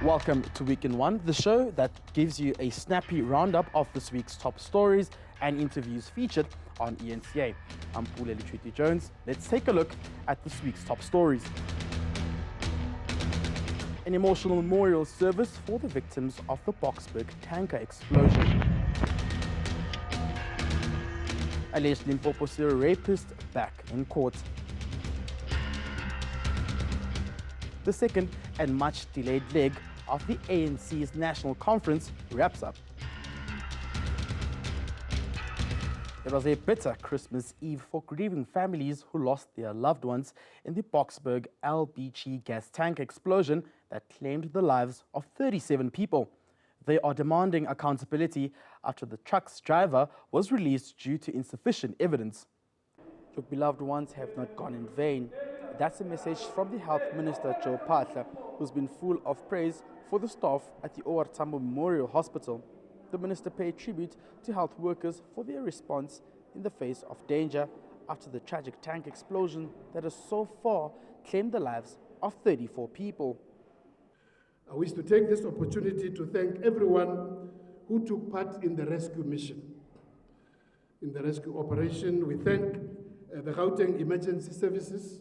Welcome to Week in One, the show that gives you a snappy roundup of this week's top stories and interviews featured on eNCA. I'm Pule Letshwiti-Jones. Let's take a look at this week's top stories. An emotional memorial service for the victims of the Boksburg tanker explosion. Alleged Limpopo serial rapist back in court. The second and much delayed leg of the ANC's National Conference wraps up. It was a bitter Christmas Eve for grieving families who lost their loved ones in the Boksburg LPG gas tank explosion that claimed the lives of 37 people. They are demanding accountability after the truck's driver was released due to insufficient evidence. Your beloved ones have not gone in vain. That's a message from the Health Minister, Joe Phaahla, who's been full of praise for the staff at the OR Tambo Memorial Hospital. The minister paid tribute to health workers for their response in the face of danger after the tragic tank explosion that has so far claimed the lives of 34 people. I wish to take this opportunity to thank everyone who took part in the rescue mission. In the rescue operation, we thank the Gauteng Emergency Services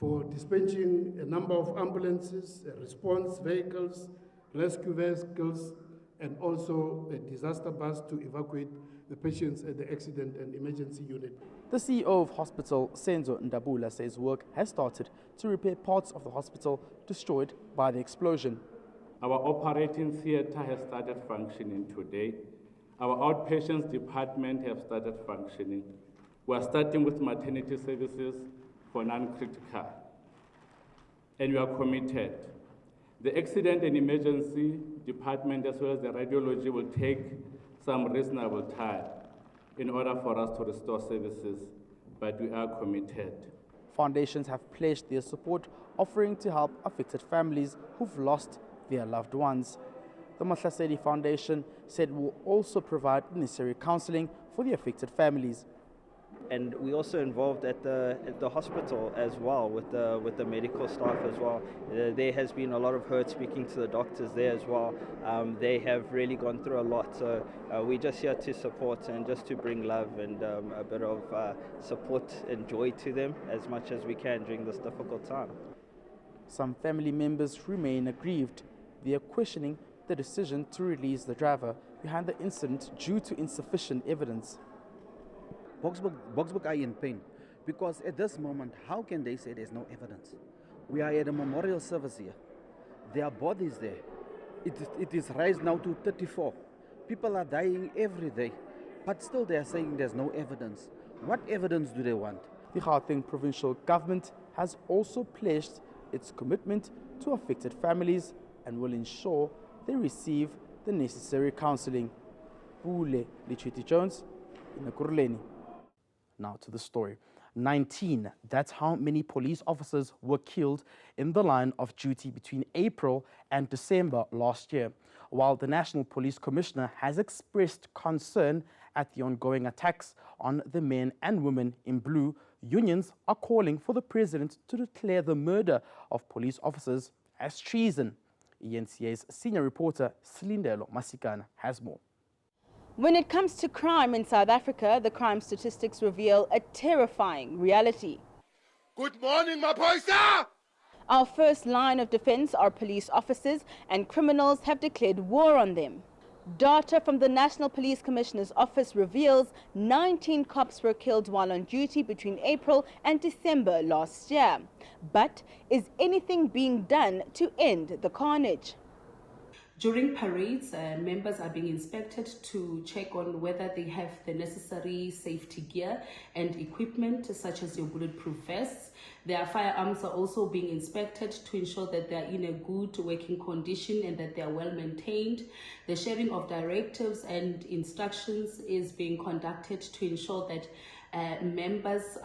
for dispatching a number of ambulances, response vehicles, rescue vehicles, and also a disaster bus to evacuate the patients at the accident and emergency unit. The CEO of hospital, Senzo Ndabula, says work has started to repair parts of the hospital destroyed by the explosion. Our operating theatre has started functioning today. Our outpatients department have started functioning. We are starting with maternity services for non-critical. And we are committed. The accident and emergency department as well as the radiology will take some reasonable time in order for us to restore services, but we are committed. Foundations have pledged their support, offering to help affected families who've lost their loved ones. The Mahlasedi Foundation said it will also provide necessary counseling for the affected families. And we also involved at the hospital as well with the medical staff as well. There has been a lot of hurt speaking to the doctors there as well. They have really gone through a lot. So we're just here to support and just to bring love and a bit of support and joy to them as much as we can during this difficult time. Some family members remain aggrieved. They are questioning the decision to release the driver behind the incident due to insufficient evidence. Boksburg are in pain because at this moment, how can they say there's no evidence? We are at a memorial service here. There are bodies there. It is raised now to 34. People are dying every day, but still they are saying there's no evidence. What evidence do they want? The Gauteng provincial government has also pledged its commitment to affected families and will ensure they receive the necessary counseling. Pule Letshwiti-Jones in Ekurhuleni. Now to the story. 19, that's how many police officers were killed in the line of duty between April and December last year. While the National Police Commissioner has expressed concern at the ongoing attacks on the men and women in blue, unions are calling for the president to declare the murder of police officers as treason. eNCA's senior reporter, Silindelo Masikana, has more. When it comes to crime in South Africa, the crime statistics reveal a terrifying reality. Good morning, Mapoisa! Our first line of defense are police officers, and criminals have declared war on them. Data from the National Police Commissioner's office reveals 19 cops were killed while on duty between April and December last year. But is anything being done to end the carnage? During parades, members are being inspected to check on whether they have the necessary safety gear and equipment, such as your bulletproof vests. Their firearms are also being inspected to ensure that they are in a good working condition and that they are well maintained. The sharing of directives and instructions is being conducted to ensure that members'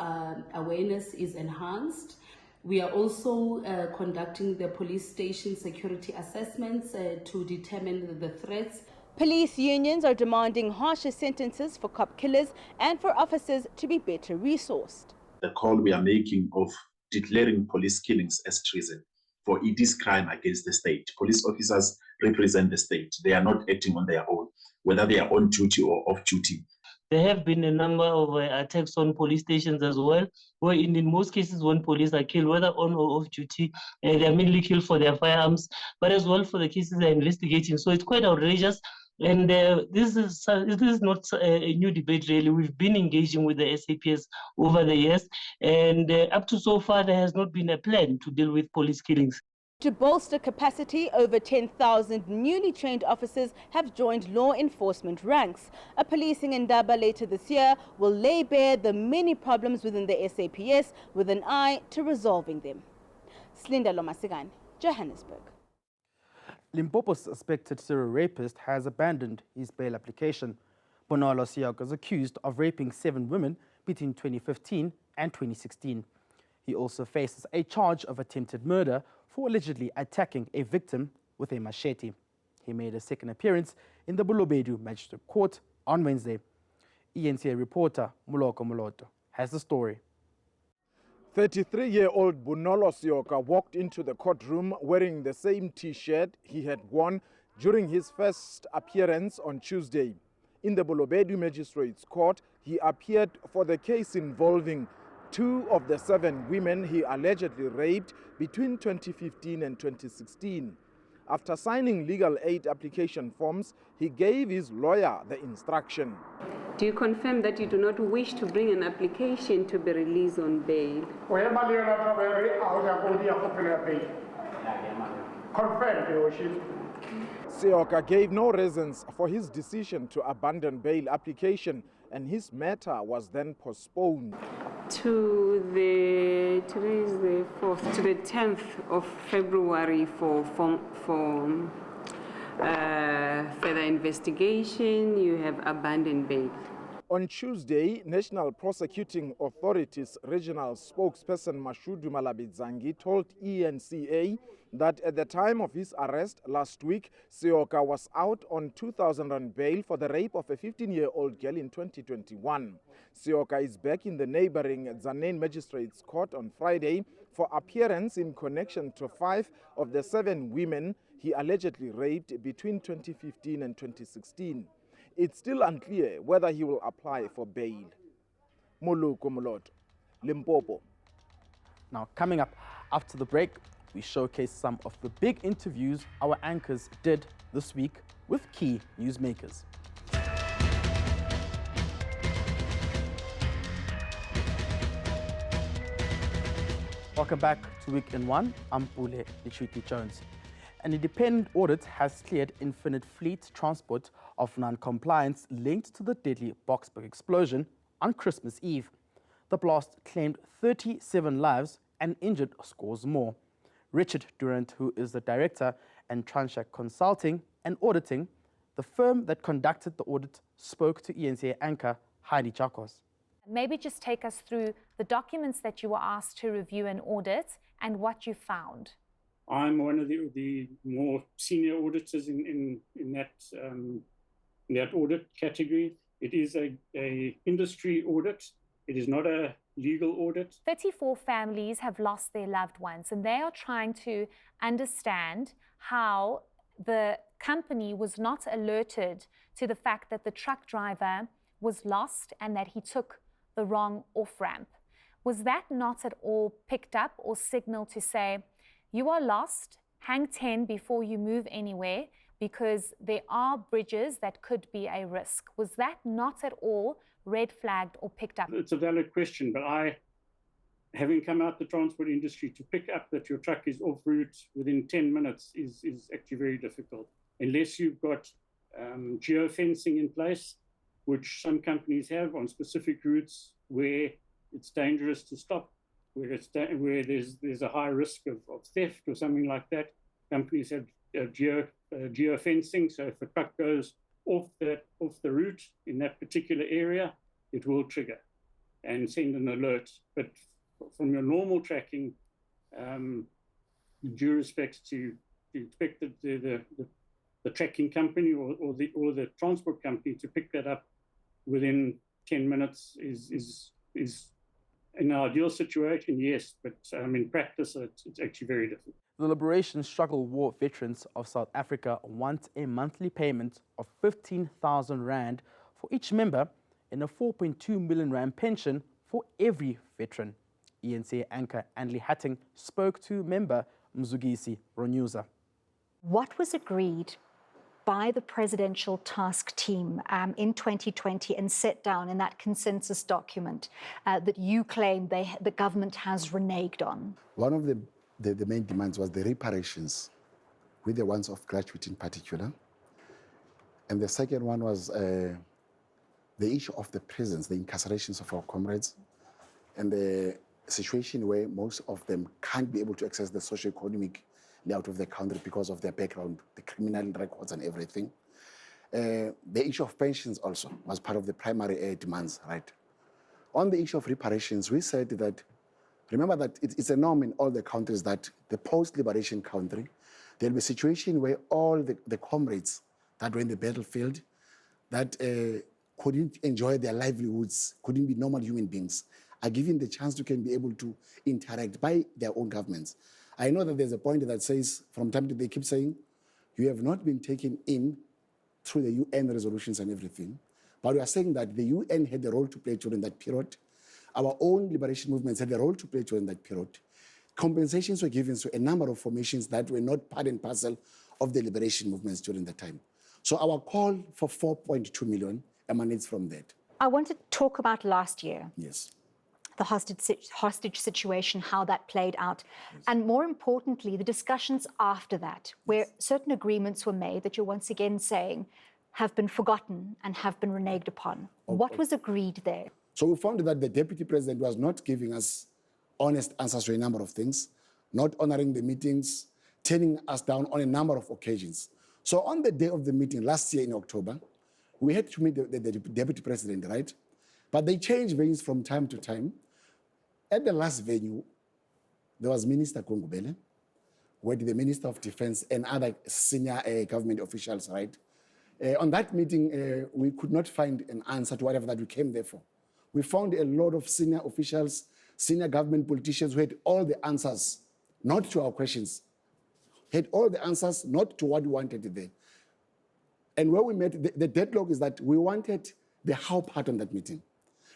awareness is enhanced. We are also conducting the police station security assessments to determine the threats. Police unions are demanding harsher sentences for cop killers and for officers to be better resourced. The call we are making of declaring police killings as treason for it is crime against the state. Police officers represent the state. They are not acting on their own, whether they are on duty or off duty. There have been a number of attacks on police stations as well, where in most cases when police are killed, whether on or off duty, they are mainly killed for their firearms, but as well for the cases they're investigating. So it's quite outrageous. And this is not a new debate, really. We've been engaging with the SAPS over the years, and up to so far, there has not been a plan to deal with police killings. To bolster capacity, over 10,000 newly trained officers have joined law enforcement ranks. A policing endeavour later this year will lay bare the many problems within the SAPS with an eye to resolving them. Slinda Lomasigan, Johannesburg. Limpopo's suspected serial rapist has abandoned his bail application. Bonolo Siok is accused of raping 7 women between 2015 and 2016. He also faces a charge of attempted murder for allegedly attacking a victim with a machete. He made a second appearance in the Bolobedu Magistrate Court on Wednesday. eNCA reporter Muloko Muloto has the story. 33-year-old Bonolo Sioka walked into the courtroom wearing the same T-shirt he had worn during his first appearance on Tuesday. In the Bolobedu Magistrates Court, he appeared for the case involving 2 of the 7 women he allegedly raped between 2015 and 2016. After signing legal aid application forms, he gave his lawyer the instruction. Do you confirm that you do not wish to bring an application to be released on bail? Confirmed, Your Worship. Sioka gave no reasons for his decision to abandon bail application, and his matter was then postponed to the 10th of February for further investigation. You have abandoned bail. On Tuesday, National Prosecuting Authorities Regional Spokesperson Mashudu Malabidzangi told eNCA that at the time of his arrest last week, Sioka was out on 2,000 rand bail for the rape of a 15-year-old girl in 2021. Sioka is back in the neighboring Tzaneen Magistrates Court on Friday for appearance in connection to 5 of the 7 women he allegedly raped between 2015 and 2016. It's still unclear whether he will apply for bail. Muluko Muloto, Limpopo. Now, coming up after the break, we showcase some of the big interviews our anchors did this week with key newsmakers. Welcome back to Week in One. I'm Pule Letshwiti-Jones. An independent audit has cleared Infinite Fleet Transport of non-compliance linked to the deadly Boksburg explosion on Christmas Eve. The blast claimed 37 lives and injured scores more. Richard Durant, who is the director and Transact Consulting and Auditing, the firm that conducted the audit, spoke to eNCA anchor Heidi Chakos. Maybe just take us through the documents that you were asked to review and audit and what you found. I'm one of the more senior auditors in that audit category. It is a industry audit. It is not a legal audit. 34 families have lost their loved ones, and they are trying to understand how the company was not alerted to the fact that the truck driver was lost and that he took the wrong off-ramp. Was that not at all picked up or signaled to say, you are lost, hang 10 before you move anywhere, because there are bridges that could be a risk? Was that not at all red flagged or picked up? It's a valid question, but having come out the transport industry, to pick up that your truck is off route within 10 minutes is actually very difficult. Unless you've got geofencing in place, which some companies have on specific routes where it's dangerous to stop, where there's a high risk of theft or something like that. Companies have geofencing, so if a truck goes off the route in that particular area, it will trigger and send an alert. But from your normal tracking, due respect to expect the tracking company or the transport company to pick that up within 10 minutes is in an ideal situation, yes, but in practice, it's actually very difficult. The Liberation Struggle War veterans of South Africa want a monthly payment of 15,000 Rand for each member and a 4.2 million Rand pension for every veteran. eNCA anchor Anli Hatting spoke to member Mzugisi Ronyuza. What was agreed by the presidential task team in 2020 and set down in that consensus document that you claim the government has reneged on? One of the main demands was the reparations, with the ones of gratuity in particular. And the second one was the issue of the prisons, the incarcerations of our comrades, and the situation where most of them can't be able to access the socio-economic out of the country because of their background, the criminal records and everything. The issue of pensions also was part of the primary demands, right? On the issue of reparations, we said that, remember that it's a norm in all the countries that the post-liberation country, there'll be a situation where all the comrades that were in the battlefield that couldn't enjoy their livelihoods, couldn't be normal human beings, are given the chance to can be able to interact by their own governments. I know that there's a point that says, from time to time, they keep saying, you have not been taken in through the UN resolutions and everything. But we are saying that the UN had a role to play during that period. Our own liberation movements had a role to play during that period. Compensations were given to a number of formations that were not part and parcel of the liberation movements during that time. So our call for 4.2 million emanates from that. I want to talk about last year. Yes. The hostage situation, how that played out. Yes. And more importantly, the discussions after that, where certain agreements were made that you're once again saying have been forgotten and have been reneged upon. Okay. What was agreed there? So we found that the deputy president was not giving us honest answers to a number of things, not honoring the meetings, turning us down on a number of occasions. So on the day of the meeting last year in October, we had to meet the deputy president, right? But they changed venues from time to time. At the last venue, there was Minister Kongubele, where the Minister of Defense and other senior government officials, right? On that meeting, we could not find an answer to whatever that we came there for. We found a lot of senior officials, senior government politicians who had all the answers, not to our questions, had all the answers, not to what we wanted there. And where we met, the deadlock is that we wanted the how part on that meeting.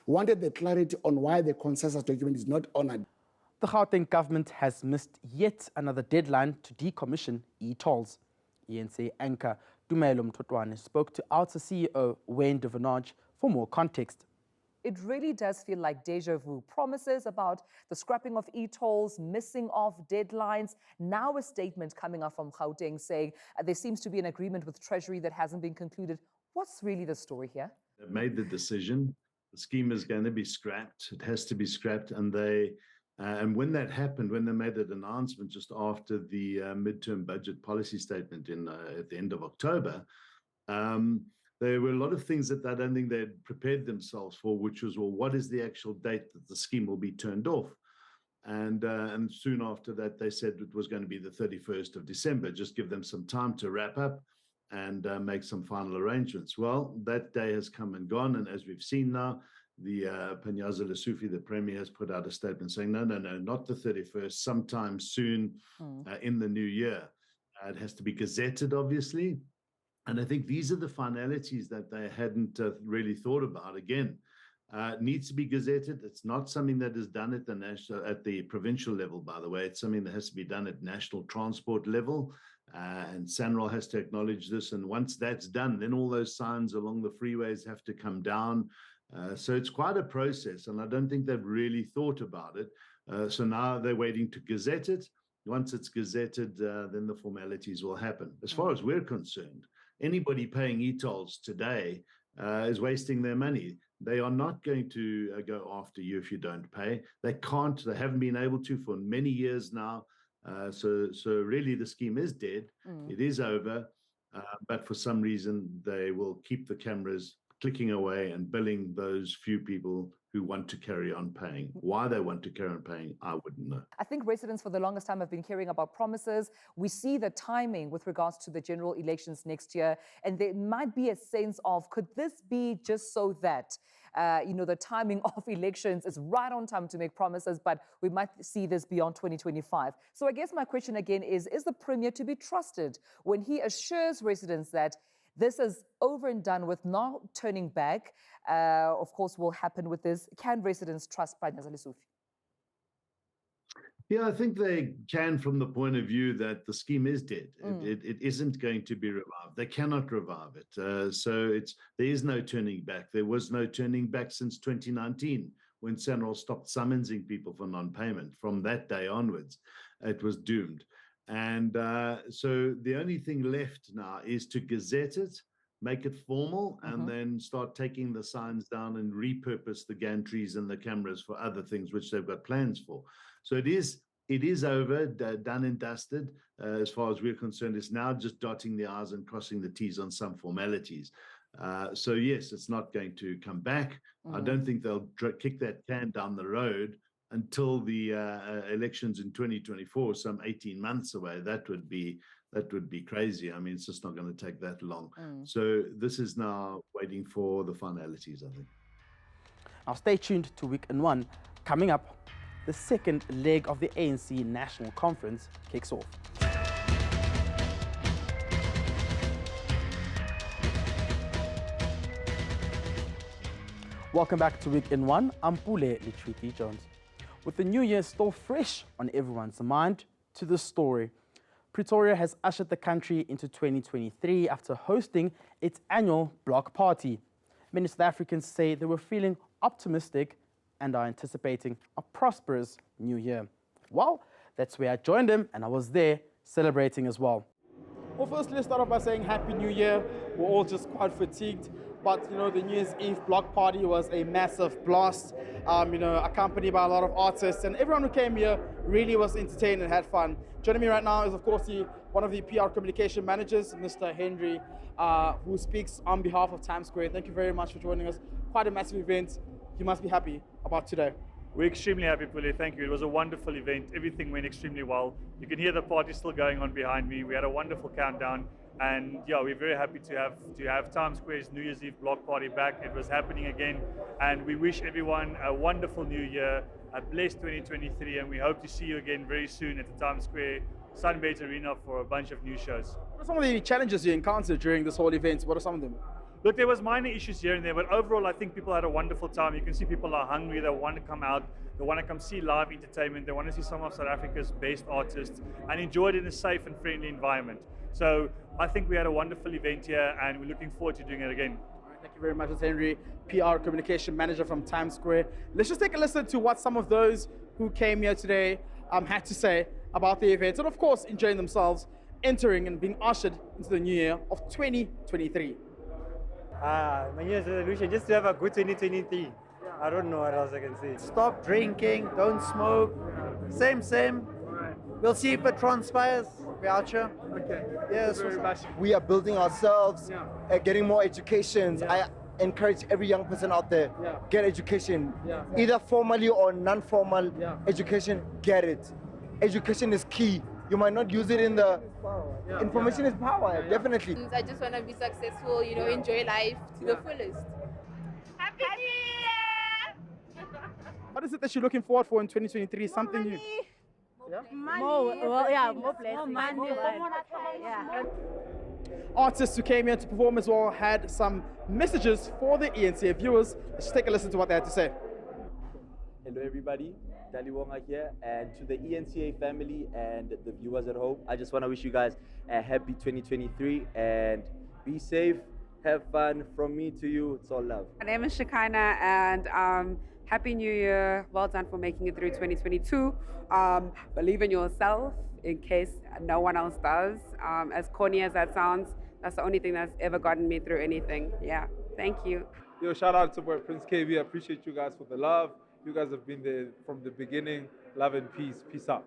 We wanted the clarity on why the consensus document is not honored. The Gauteng government has missed yet another deadline to decommission e-tolls. eNCA anchor Dumelo Mthotwane spoke to OUTA CEO Wayne de Venage for more context. It really does feel like deja vu. Promises about the scrapping of e-tolls, missing of deadlines. Now a statement coming up from Gauteng saying there seems to be an agreement with Treasury that hasn't been concluded. What's really the story here? They've made the decision. The scheme is going to be scrapped. It has to be scrapped. And and when that happened, when they made that announcement just after the midterm budget policy statement at the end of October, there were a lot of things that I don't think they had prepared themselves for, which was, well, what is the actual date that the scheme will be turned off? And soon after that, they said it was going to be the 31st of December, just give them some time to wrap up and make some final arrangements. Well, that day has come and gone. And as we've seen now, the Panyaza Lesufi, the Premier, has put out a statement saying, no, not the 31st, sometime soon in the new year. It has to be gazetted, obviously. And I think these are the finalities that they hadn't really thought about. Again, it needs to be gazetted. It's not something that is done at the provincial level, by the way. It's something that has to be done at national transport level. And SANRAL has to acknowledge this. And once that's done, then all those signs along the freeways have to come down. So it's quite a process. And I don't think they've really thought about it. So now they're waiting to gazette it. Once it's gazetted, then the formalities will happen. As far as we're concerned, anybody paying e-tolls today is wasting their money. They are not going to go after you if you don't pay. They can't. They haven't been able to for many years now. So really the scheme is dead. It is over. But for some reason, they will keep the cameras clicking away and billing those few people who want to carry on paying. Why they want to carry on paying, I wouldn't know. I think residents for the longest time have been hearing about promises. We see the timing with regards to the general elections next year, and there might be a sense of, could this be just so that the timing of elections is right on time to make promises, but we might see this beyond 2025. So I guess my question again is the Premier to be trusted when he assures residents that this is over and done with, no turning back, of course, will happen with this? Can residents trust Prime Minister? Yeah, I think they can from the point of view that the scheme is dead. It isn't going to be revived. They cannot revive it. So there is no turning back. There was no turning back since 2019 when SANRAL stopped summoning people for non-payment. From that day onwards, it was doomed. And so the only thing left now is to gazette it, make it formal, and then start taking the signs down and repurpose the gantries and the cameras for other things, which they've got plans for. So it is over, done and dusted. As far as we're concerned, it's now just dotting the I's and crossing the T's on some formalities. So yes, it's not going to come back. I don't think they'll kick that can down the road until the elections in 2024, some 18 months away. That would be crazy. I mean, it's just not going to take that long. So this is now waiting for the finalities, I think. Now stay tuned to Week in One. Coming up, the second leg of the ANC National Conference kicks off. Welcome back to Week in One. I'm Pule Letshwiti-Jones. With the new year still fresh on everyone's mind, to the story. Pretoria has ushered the country into 2023 after hosting its annual block party. Many South Africans say they were feeling optimistic and are anticipating a prosperous new year. Well, that's where I joined them, and I was there celebrating as well. Well, firstly, let's start off by saying Happy New Year. We're all just quite fatigued, but the New Year's Eve block party was a massive blast, accompanied by a lot of artists, and everyone who came here really was entertained and had fun. Joining me right now is, of course, one of the PR communication managers, Mr. Henry, who speaks on behalf of Times Square. Thank you very much for joining us. Quite a massive event. You must be happy about today. We're extremely happy, Pule. Thank you. It was a wonderful event. Everything went extremely well. You can hear the party still going on behind me. We had a wonderful countdown. And yeah, we're very happy to have Times Square's New Year's Eve block party back. It was happening again. And we wish everyone a wonderful new year, a blessed 2023. And we hope to see you again very soon at the Times Square Sunbait Arena for a bunch of new shows. What are some of the challenges you encountered during this whole event? What are some of them? Look, there was minor issues here and there, but overall, I think people had a wonderful time. You can see people are hungry. They want to come out. They want to come see live entertainment. They want to see some of South Africa's best artists and enjoy it in a safe and friendly environment. So I think we had a wonderful event here, and we're looking forward to doing it again. All right, thank you very much, Mr. Henry, PR communication manager from Times Square. Let's just take a listen to what some of those who came here today had to say about the event, and of course, enjoying themselves, entering and being ushered into the new year of 2023. My New Year's resolution, just to have a good 2023. I don't know what else I can say. Stop drinking, don't smoke. Same. We'll see if it transpires. We're out here. Okay. Yes. We are building ourselves, getting more educations. I encourage every young person out there, get education. Either formally or non-formal education, get it. Education is key. You might not use it in the... Information is power, definitely. I just want to be successful, enjoy life to the fullest. Happy New Year! What is it that you're looking forward for in 2023? Something new? More blessings. Artists who came here to perform as well had some messages for the eNCA viewers. Let's take a listen to what they had to say. Hello everybody, Daliwonga here, and to the eNCA family and the viewers at home, I just want to wish you guys a happy 2023 and be safe, have fun. From me to you, it's all love. My name is Shekinah, and Happy New Year. Well done for making it through 2022. Believe in yourself in case no one else does. As corny as that sounds, that's the only thing that's ever gotten me through anything. Yeah, thank you. Yo, shout out to Prince KB. I appreciate you guys for the love. You guys have been there from the beginning. Love and peace. Peace out.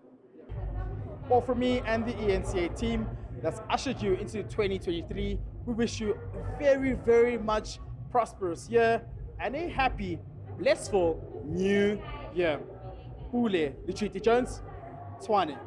Well, from me and the eNCA team that's ushered you into 2023, we wish you a very, very much prosperous year and a happy blissful new year. Pule Letshwiti-Jones, Tshwane.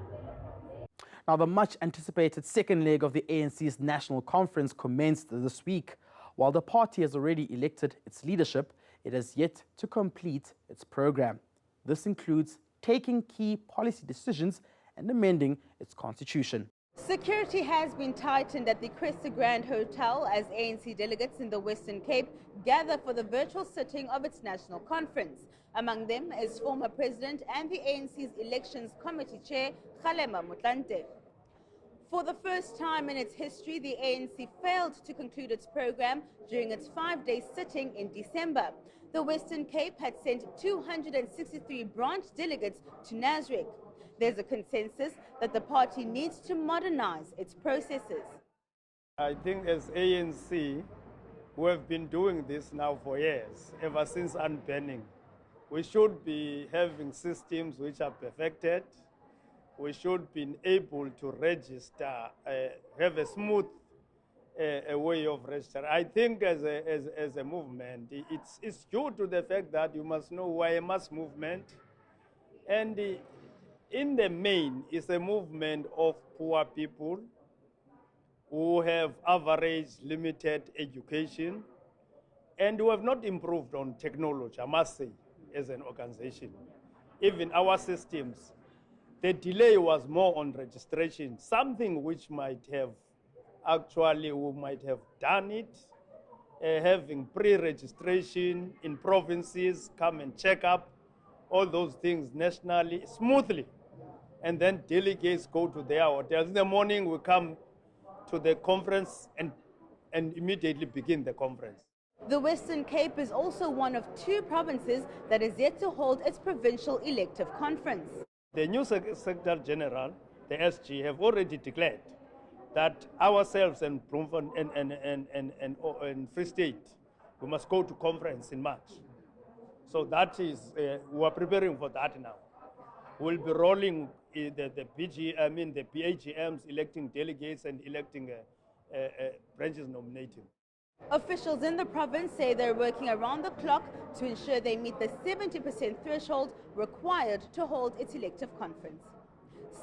Now, the much-anticipated second leg of the ANC's National Conference commenced this week. While the party has already elected its leadership, it has yet to complete its program. This includes taking key policy decisions and amending its constitution. Security has been tightened at the Cresta Grand Hotel as ANC delegates in the Western Cape gather for the virtual sitting of its national conference. Among them is former president and the ANC's Elections Committee Chair, Kgalema Motlanthe. For the first time in its history, the ANC failed to conclude its program during its 5-day sitting in December. The Western Cape had sent 263 branch delegates to Nasrec. There's a consensus that the party needs to modernize its processes. I think as ANC, who have been doing this now for years, ever since unbanning, we should be having systems which are perfected. We should be able to register, have a smooth way of registering. I think as a movement, it's due to the fact that you must know we're a mass movement, and in the main, it's a movement of poor people who have average limited education and who have not improved on technology, I must say, as an organization. Even our systems, the delay was more on registration, something which might have actually, we might have done it, having pre-registration in provinces, come and check up, all those things nationally, smoothly. And then delegates go to their hotels. In the morning, we come to the conference and immediately begin the conference. The Western Cape is also one of 2 provinces that is yet to hold its provincial elective conference. The new Secretary General, the SG, have already declared that ourselves and Free State, we must go to conference in March. So that is, we are preparing for that now. We'll be rolling the PAGMs, electing delegates and electing branches nominating. Officials in the province say they're working around the clock to ensure they meet the 70% threshold required to hold its elective conference.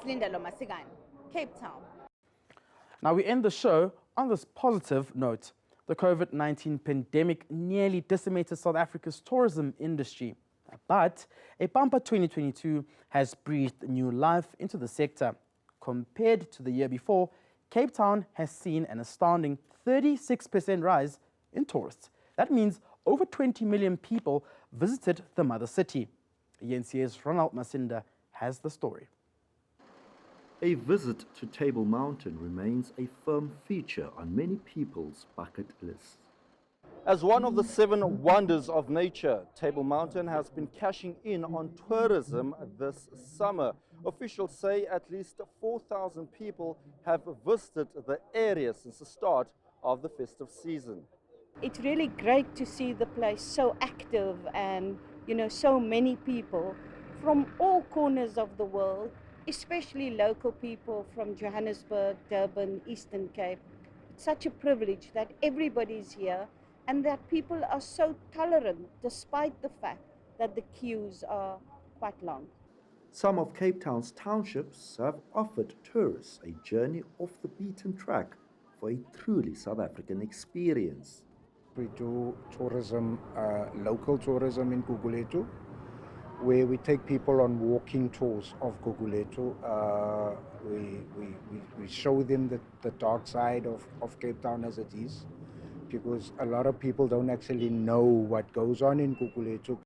Slinda Lomasigan, Cape Town. Now we end the show on this positive note. The COVID-19 pandemic nearly decimated South Africa's tourism industry. But a bumper 2022 has breathed new life into the sector. Compared to the year before, Cape Town has seen an astounding 36% rise in tourists. That means over 20 million people visited the mother city. eNCA's Ronald Masinda has the story. A visit to Table Mountain remains a firm feature on many people's bucket lists. As one of the 7 wonders of nature, Table Mountain has been cashing in on tourism this summer. Officials say at least 4,000 people have visited the area since the start of the festive season. It's really great to see the place so active and, so many people from all corners of the world, especially local people from Johannesburg, Durban, Eastern Cape. It's such a privilege that everybody's here and that people are so tolerant despite the fact that the queues are quite long. Some of Cape Town's townships have offered tourists a journey off the beaten track for a truly South African experience. We do tourism, local tourism in Gugulethu, where we take people on walking tours of Gugulethu. We show them the dark side of Cape Town as it is, because a lot of people don't actually know what goes on in Gugulethu.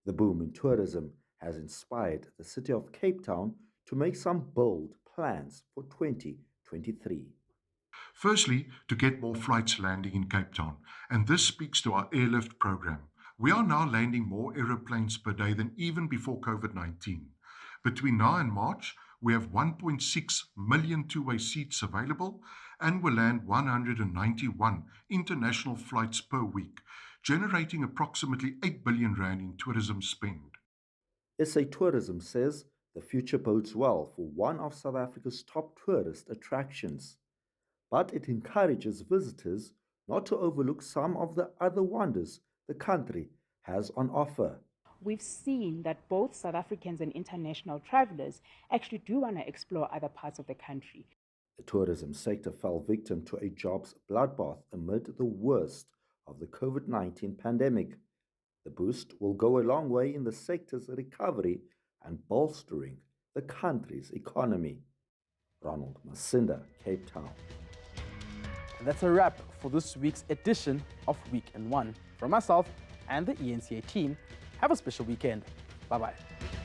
The boom in tourism has inspired the city of Cape Town to make some bold plans for 2023. Firstly, to get more flights landing in Cape Town, and this speaks to our airlift program. We are now landing more aeroplanes per day than even before COVID-19. Between now and March, we have 1.6 million two-way seats available and will land 191 international flights per week, generating approximately 8 billion rand in tourism spend. SA Tourism says the future bodes well for one of South Africa's top tourist attractions, but it encourages visitors not to overlook some of the other wonders the country has on offer. we've seen that both South Africans and international travelers actually do want to explore other parts of the country. The tourism sector fell victim to a jobs bloodbath amid the worst of the COVID-19 pandemic. The boost will go a long way in the sector's recovery and bolstering the country's economy. Ronald Masinda, Cape Town. And that's a wrap for this week's edition of Weekend One. From myself and the eNCA team, have a special weekend. Bye-bye.